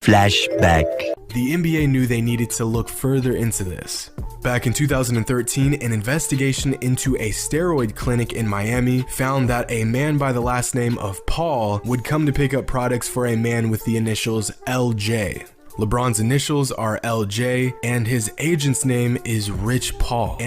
Flashback. The NBA knew they needed to look further into this. Back in 2013, an investigation into a steroid clinic in Miami found that a man by the last name of Paul would come to pick up products for a man with the initials LJ. LeBron's initials are LJ, and his agent's name is Rich Paul.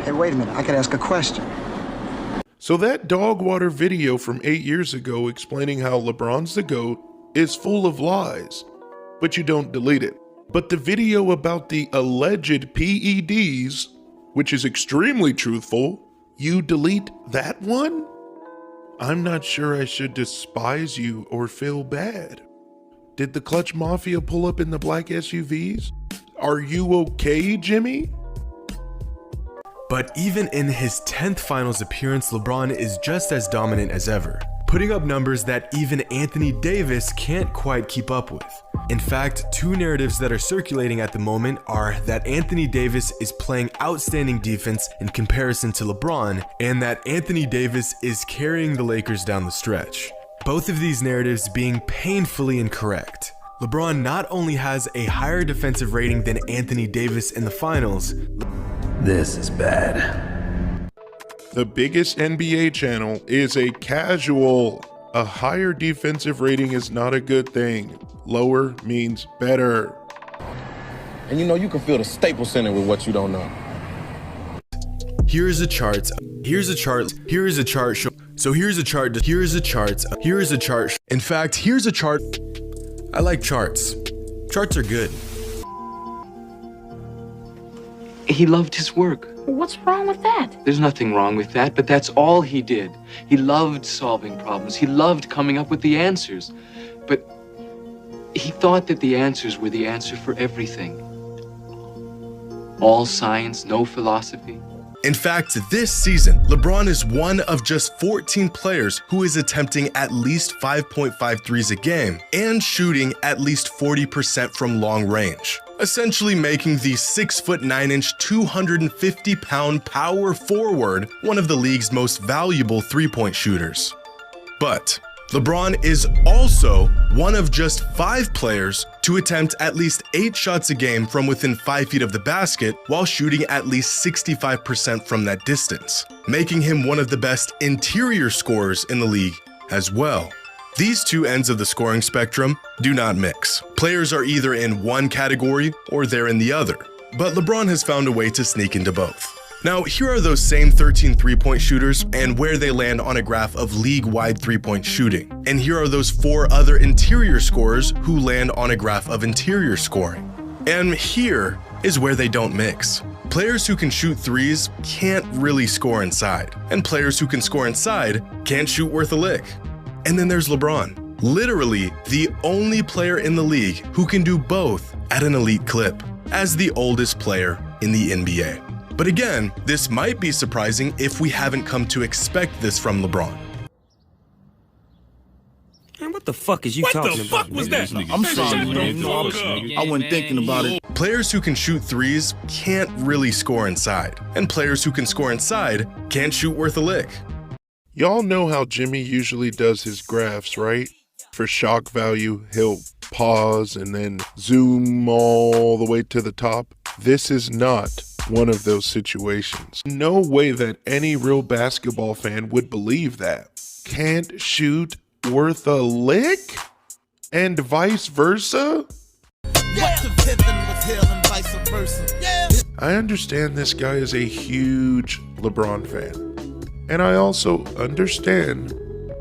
Hey, wait a minute, I could ask a question. So that dog water video from 8 years ago explaining how LeBron's the GOAT is full of lies, but you don't delete it. But the video about the alleged PEDs, which is extremely truthful, you delete that one? I'm not sure I should despise you or feel bad. Did the Clutch Mafia pull up in the black SUVs? Are you okay, Jimmy? But even in his 10th finals appearance, LeBron is just as dominant as ever, putting up numbers that even Anthony Davis can't quite keep up with. In fact, two narratives that are circulating at the moment are that Anthony Davis is playing outstanding defense in comparison to LeBron, and that Anthony Davis is carrying the Lakers down the stretch. Both of these narratives being painfully incorrect. LeBron not only has a higher defensive rating than Anthony Davis in the finals. This is bad. The biggest NBA channel is a casual. A higher defensive rating is not a good thing. Lower means better. And you know you can fill the Staples Center with what you don't know. Here's a chart. In fact, here's a chart. I like charts. Charts are good. He loved his work. What's wrong with that? There's nothing wrong with that, but that's all he did. He loved solving problems. He loved coming up with the answers. But he thought that the answers were the answer for everything. All science, no philosophy. In fact, this season, LeBron is one of just 14 players who is attempting at least 5.5 threes a game and shooting at least 40% from long range, essentially making the 6'9", 250-pound power forward one of the league's most valuable three-point shooters. But LeBron is also one of just 5 players to attempt at least 8 shots a game from within 5 feet of the basket while shooting at least 65% from that distance, making him one of the best interior scorers in the league as well. These two ends of the scoring spectrum do not mix. Players are either in one category or they're in the other, but LeBron has found a way to sneak into both. Now, here are those same 13 three-point shooters and where they land on a graph of league-wide three-point shooting. And here are those 4 other interior scorers who land on a graph of interior scoring. And here is where they don't mix. Players who can shoot threes can't really score inside, and players who can score inside can't shoot worth a lick. And then there's LeBron, literally the only player in the league who can do both at an elite clip, as the oldest player in the NBA. But again, this might be surprising if we haven't come to expect this from LeBron. Man, what the fuck is you talking about? What the fuck was that? I'm sorry, man. I wasn't thinking about it. Players who can shoot threes can't really score inside, and players who can score inside can't shoot worth a lick. Y'all know how Jimmy usually does his graphs, right? For shock value, he'll pause and then zoom all the way to the top. This is not one of those situations. No way that any real basketball fan would believe that. Can't shoot worth a lick? And vice versa? I understand this guy is a huge LeBron fan. And I also understand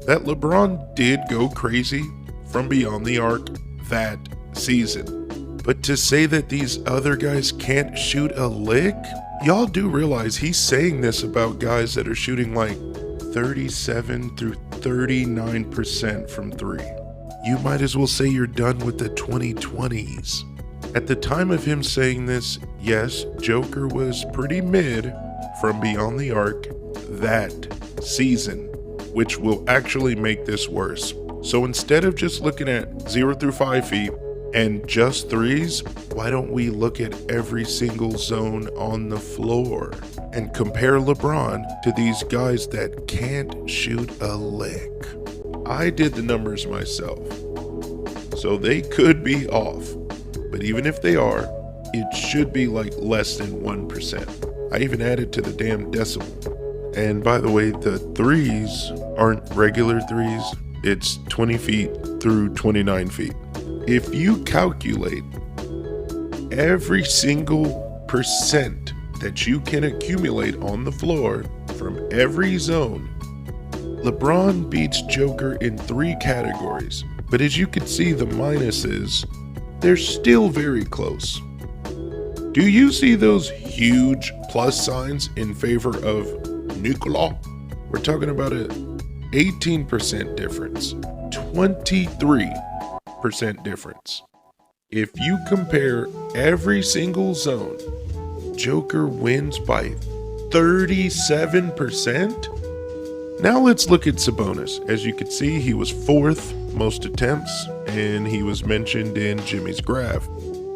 that LeBron did go crazy from beyond the arc that season. But to say that these other guys can't shoot a lick? Y'all do realize he's saying this about guys that are shooting like 37 through 39% from 3. You might as well say you're done with the 2020s. At the time of him saying this, yes, Joker was pretty mid from beyond the arc that season, which will actually make this worse. So instead of just looking at 0 through 5 feet and just threes, why don't we look at every single zone on the floor and compare LeBron to these guys that can't shoot a lick? I did the numbers myself, so they could be off, but even if they are, it should be like less than 1%. I even added to the damn decimal. And by the way, the threes aren't regular threes, it's 20 feet through 29 feet. If you calculate every single percent that you can accumulate on the floor from every zone, LeBron beats Joker in 3 categories, but as you can see the minuses, they're still very close. Do you see those huge plus signs in favor of Nikola? We're talking about a 18% difference, 23% difference. If you compare every single zone, Joker wins by 37%. Now let's look at Sabonis. As you can see, he was 4th most attempts, and he was mentioned in Jimmy's graph.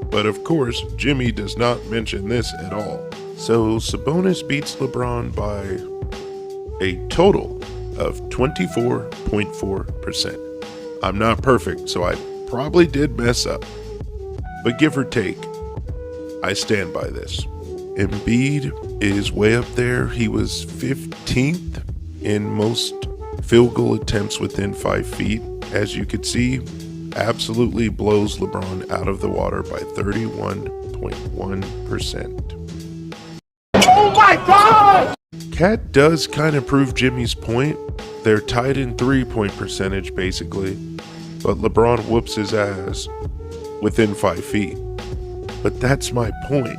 But of course, Jimmy does not mention this at all. So Sabonis beats LeBron by a total of 24.4%. I'm not perfect, so I probably did mess up. But give or take, I stand by this. Embiid is way up there. He was 15th in most field goal attempts within 5 feet. As you could see, absolutely blows LeBron out of the water by 31.1%. Oh my God! Cat does kind of prove Jimmy's point. They're tied in 3-point percentage basically, but LeBron whoops his ass within 5 feet. But that's my point.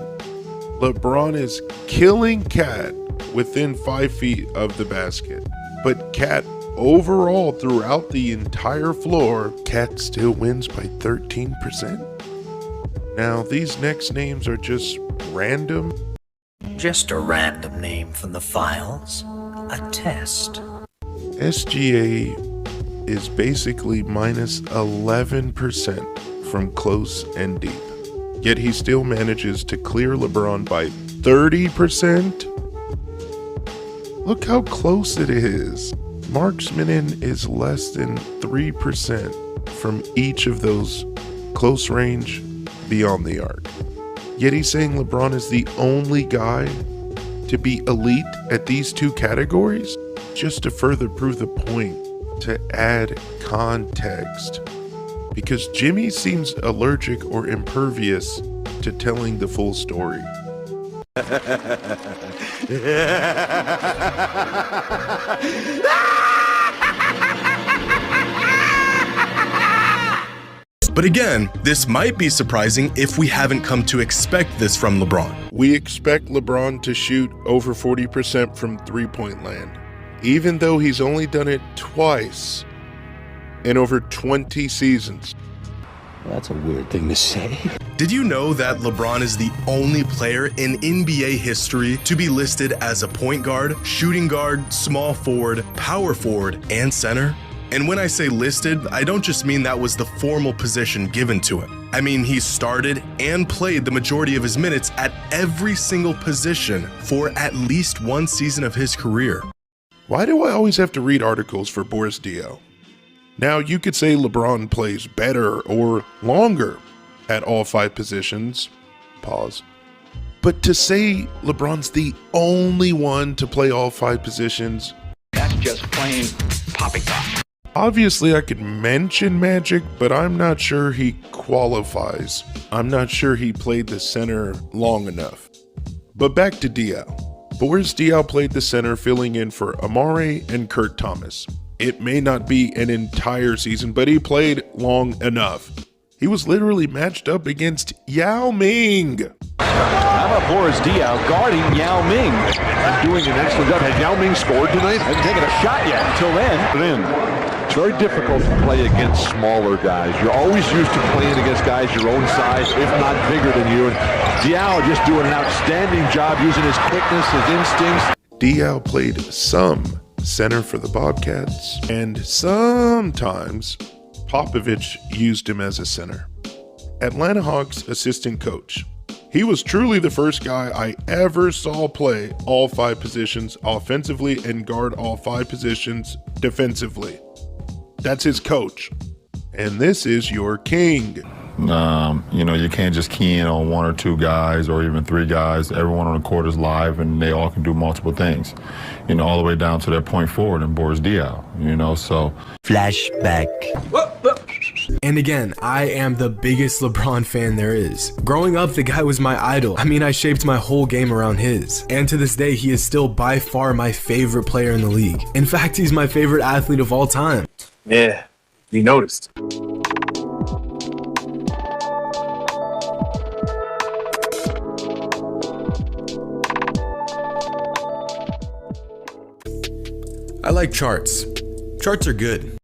LeBron is killing Cat within 5 feet of the basket, but Cat overall throughout the entire floor, Cat still wins by 13%. Now these next names are just random. Just a random name from the files. A test. SGA is basically minus 11% from close and deep. Yet he still manages to clear LeBron by 30%. Look how close it is. Marksman is less than 3% from each of those close range beyond the arc. Yet he's saying LeBron is the only guy to be elite at these 2 categories? Just to further prove the point, to add context. Because Jimmy seems allergic or impervious to telling the full story. But again, this might be surprising if we haven't come to expect this from LeBron. We expect LeBron to shoot over 40% from 3-point land, even though he's only done it twice in over 20 seasons. Well, that's a weird thing to say. Did you know that LeBron is the only player in NBA history to be listed as a point guard, shooting guard, small forward, power forward, and center? And when I say listed, I don't just mean that was the formal position given to him. I mean, he started and played the majority of his minutes at every single position for at least 1 season of his career. Why do I always have to read articles for Boris Dio? Now, you could say LeBron plays better or longer at all 5 positions. Pause. But to say LeBron's the only one to play all 5 positions, That's just plain poppycock. obviously I could mention Magic, but I'm not sure he qualifies. I'm not sure he played the center long enough. But back to Dio. Boris Dio played the center, filling in for Amare and Kurt Thomas. It may not be an entire season, but he played long enough. He was literally matched up against Yao Ming. How about Boris Dio guarding Yao Ming? And doing an excellent job. Had Yao Ming scored tonight? Hasn't taken a shot yet until then. It's very difficult to play against smaller guys. You're always used to playing against guys your own size, if not bigger than you. And Dio just doing an outstanding job using his quickness, his instincts. Diaw played some center for the Bobcats, and sometimes Popovich used him as a center. Atlanta Hawks assistant coach. He was truly the first guy I ever saw play all 5 positions offensively and guard all 5 positions defensively. That's his coach. And this is your king. You can't just key in on 1 or 2 guys or even 3 guys. Everyone on the court is live and they all can do multiple things. All the way down to their point forward and Boris Diaw, so. Flashback. And again, I am the biggest LeBron fan there is. Growing up, the guy was my idol. I shaped my whole game around his. And to this day, he is still by far my favorite player in the league. In fact, he's my favorite athlete of all time. Yeah, you noticed. I like charts. Charts are good.